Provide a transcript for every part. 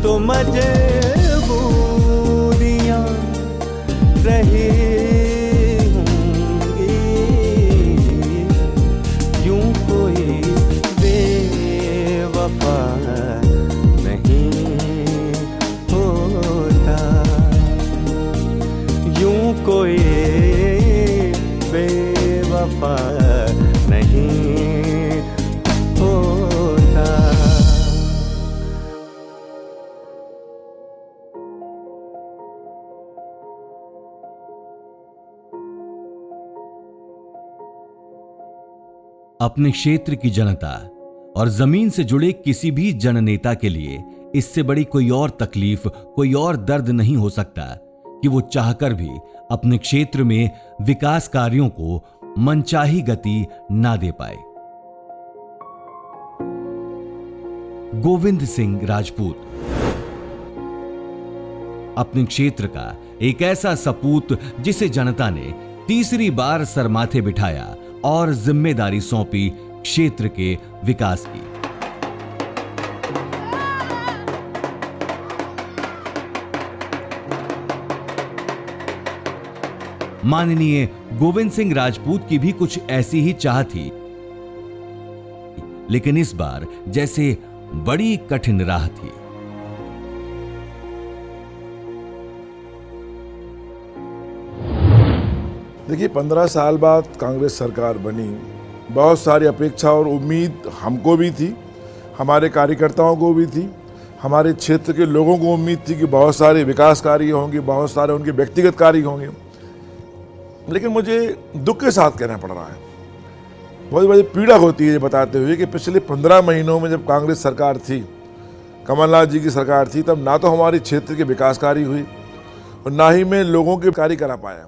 तो मजबूरियां रही होंगी, यूं कोई बेवफा नहीं होता, यूं कोई बेवफा नहीं होता। अपने क्षेत्र की जनता और जमीन से जुड़े किसी भी जननेता के लिए इससे बड़ी कोई और तकलीफ, कोई और दर्द नहीं हो सकता कि वो चाहकर भी अपने क्षेत्र में विकास कार्यों को मनचाही गति ना दे पाए। गोविंद सिंह राजपूत अपने क्षेत्र का एक ऐसा सपूत जिसे जनता ने तीसरी बार सर माथे बिठाया और जिम्मेदारी सौंपी क्षेत्र के विकास की। माननीय गोविंद सिंह राजपूत की भी कुछ ऐसी ही चाह थी, लेकिन इस बार जैसे बड़ी कठिन राह थी। देखिए, 15 साल बाद कांग्रेस सरकार बनी। बहुत सारी अपेक्षा और उम्मीद हमको भी थी, हमारे कार्यकर्ताओं को भी थी, हमारे क्षेत्र के लोगों को उम्मीद थी कि बहुत सारे विकास कार्य होंगे, बहुत सारे उनके व्यक्तिगत कार्य होंगे। लेकिन मुझे दुख के साथ कहना पड़ रहा है, बहुत बड़ी पीड़ा होती है ये बताते हुए कि पिछले 15 महीनों में जब कांग्रेस सरकार थी, कमलनाथ जी की सरकार थी, तब ना तो हमारे क्षेत्र के विकास कार्य हुई और ना ही मैं लोगों के कार्य करा पाया।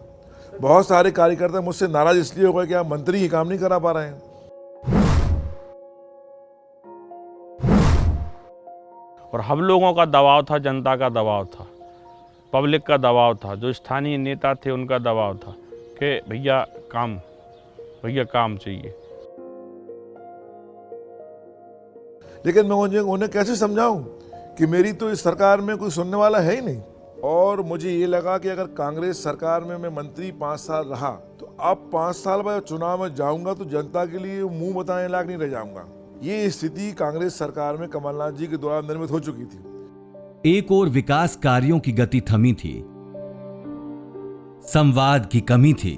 बहुत सारे कार्यकर्ता मुझसे नाराज इसलिए हो गए कि आप मंत्री ही काम नहीं करा पा रहे हैं। और हम लोगों का दबाव था, जनता का दबाव था, पब्लिक का दबाव था, जो स्थानीय नेता थे उनका दबाव था कि भैया काम चाहिए। लेकिन मैं उन्हें कैसे समझाऊं कि मेरी तो इस सरकार में कोई सुनने वाला है ही नहीं। और मुझे ये लगा कि अगर कांग्रेस सरकार में मैं मंत्री 5 साल रहा तो अब 5 साल बाद चुनाव में जाऊंगा तो जनता के लिए मुंह बताने लायक नहीं रह जाऊंगा। ये स्थिति कांग्रेस सरकार में कमलनाथ जी के द्वारा निर्मित हो चुकी थी। एक ओर विकास कार्यों की गति थमी थी, संवाद की कमी थी,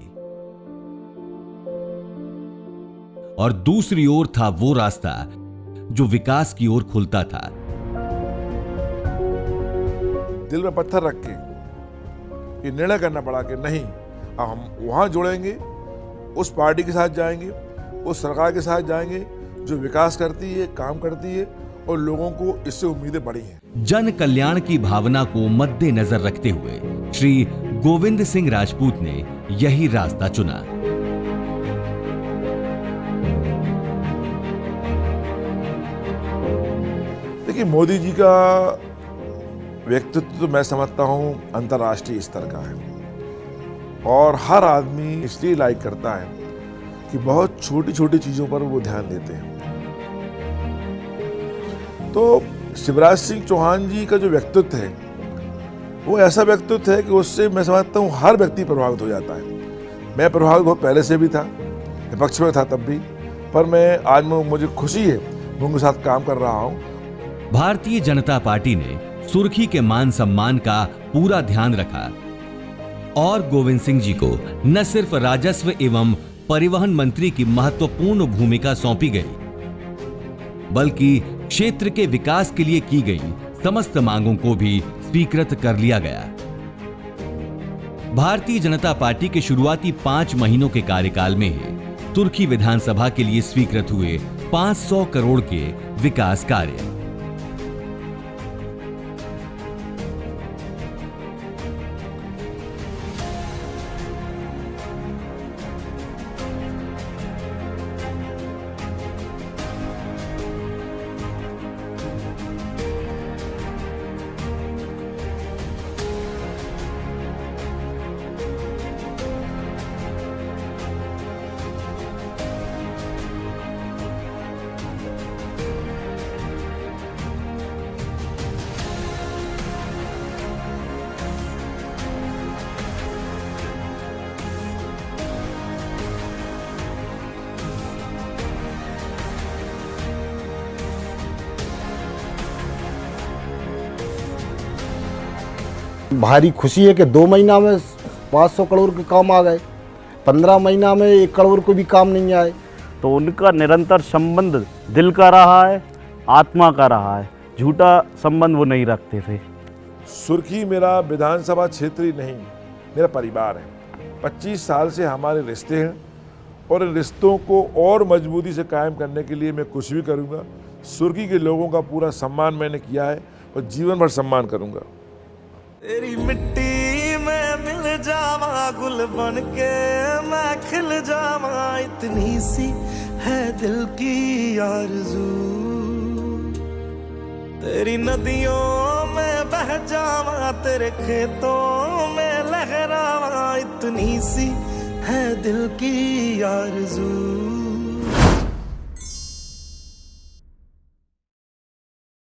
और दूसरी ओर था वो रास्ता जो विकास की ओर खुलता था। दिल में पत्थर रख के ये निर्णय करना पड़ा कि नहीं, अब हम वहां जुड़ेंगे, उस पार्टी के साथ जाएंगे, उस सरकार के साथ जाएंगे जो विकास करती है, काम करती है और लोगों को इससे उम्मीदें बढ़ी हैं। जन कल्याण की भावना को मद्देनजर रखते हुए श्री गोविंद सिंह राजपूत ने यही रास्ता चुना। देखिए, मोदी जी का व्यक्तित्व तो मैं समझता हूं अंतर्राष्ट्रीय स्तर का है और हर आदमी इसलिए लाइक करता है कि बहुत छोटी छोटी चीजों पर वो ध्यान देते हैं। तो शिवराज सिंह चौहान जी का जो व्यक्तित्व है वो ऐसा व्यक्तित्व है कि उससे मैं समझता हूँ हर व्यक्ति प्रभावित हो जाता है। मैं प्रभावित बहुत पहले से भी था, विपक्ष में था तब भी, पर मुझे खुशी है मैं उनके साथ काम कर रहा हूँ। भारतीय जनता पार्टी ने सुर्खी के मान सम्मान का पूरा ध्यान रखा और गोविंद सिंह जी को न सिर्फ राजस्व एवं परिवहन मंत्री की महत्वपूर्ण भूमिका सौंपी गई, बल्कि क्षेत्र के विकास के लिए की गई समस्त मांगों को भी स्वीकृत कर लिया गया। भारतीय जनता पार्टी के शुरुआती 5 महीनों के कार्यकाल में ही तुर्की विधानसभा के लिए स्वीकृत हुए 500 करोड़ के विकास कार्य। भारी खुशी है कि 2 महीना में 500 करोड़ के काम आ गए, 15 महीना में 1 करोड़ को भी काम नहीं आए। तो उनका निरंतर संबंध दिल का रहा है, आत्मा का रहा है, झूठा संबंध वो नहीं रखते थे। सुर्खी मेरा विधानसभा क्षेत्र ही नहीं, मेरा परिवार है। 25 साल से हमारे रिश्ते हैं और इन रिश्तों को और मजबूती से कायम करने के लिए मैं कुछ भी करूँगा। सुर्खी के लोगों का पूरा सम्मान मैंने किया है और जीवन भर सम्मान करूँगा। तेरी मिट्टी में मिल जावा, गुल बन के मैं खिल जावा, इतनी सी है दिल की आरज़ू। तेरी नदियों में बह जावा, तेरे खेतों में लहरावा, इतनी सी है दिल की आरज़ू।